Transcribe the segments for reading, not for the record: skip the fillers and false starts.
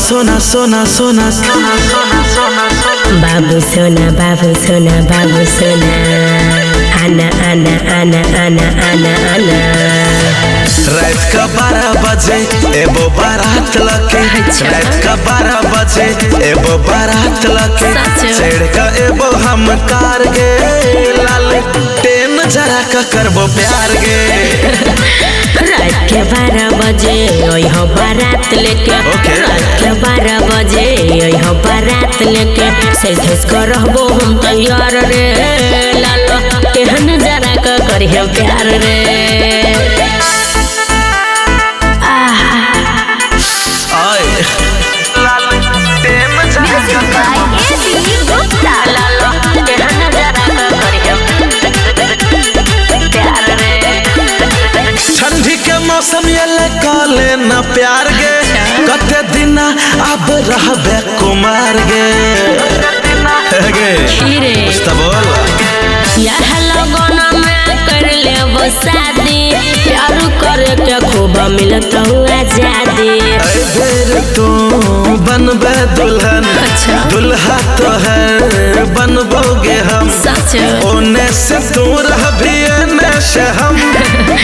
सोना सोना सोना सोना सोना सोना बाबू सोना बाबू सोना बाबू सोना आना आना आना आना आना आना। रात का 12 बजे एबो बारात लके, रात का 12 बजे एबो बारात लके, चढ़ का एबो हम कार गे लाल टेन जरा का करबो प्यार गे। रात के 12 बजे ओहो बारात लेके, रात के 12 बजे ओहो बारात लेके सेल्फेस को रहबो हम तैयार रे लालो केहन जरा का करियो प्यार रे। ठंडी के मौसम ये काले न प्यार गे, कते दिन अब रहबे कुमार गे गे बोल यह लगन में कर लेबो शादी, प्यार करे के खूब मिलत आजादी। बेर तू बनबे दुल्हन, दुल्हा तो है बनबोगे हम, ओने से तू रहबी एने से हम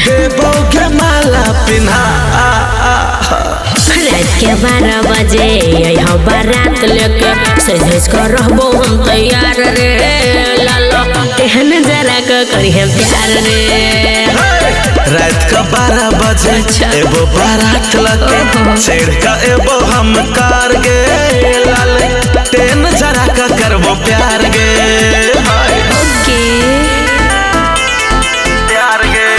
देबोगे माला पिन्हा। रात के 12 बजे यहाँ बारात लेके सज कर रहबो हम तैयार रे लालो केहन जरा के करिए प्यार रे। रात का 12 बजे एबो बारात लगे, चढ़ का एबो हम कार गे लाल टेन जरा का करबो प्यार गे। ओके प्यार गे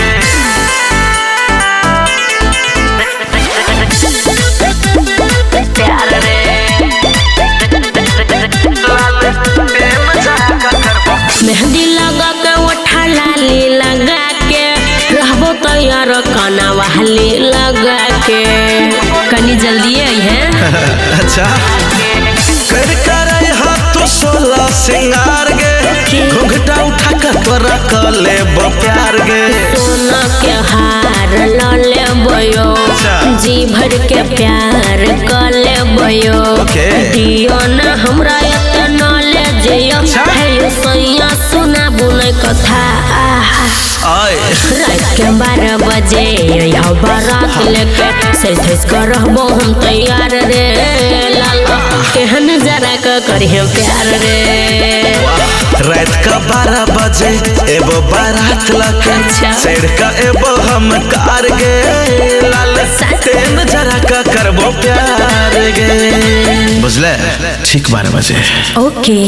प्यार रे मेहंदी लगा के ओठा लाली लगा के रहबो तैयार काना वाली लगा के कनी जल्दी आई है। अच्छा कर हाथ तो 16 सिंगार गे, घुंघटा उठा कर तोरा कर ले प्यार गे। सोना के हार ल ले बयो, जी भर के प्यार कर ले बयो, दियो ना हमरा इतना ले जइयो है सैया सुना बुने कथा। रात के 12 बजे यहाँ बारात लेके सेल्फेस कर रहबो हम तैयार रे लाला केहन जरा का करिए प्यार रे। रात का 12 बजे एबो बारात लगे, चढ़ का एबो हम कार गे लाल टेन जरा का करबो प्यार गे। बुझले ठीक 12 बजे। ओके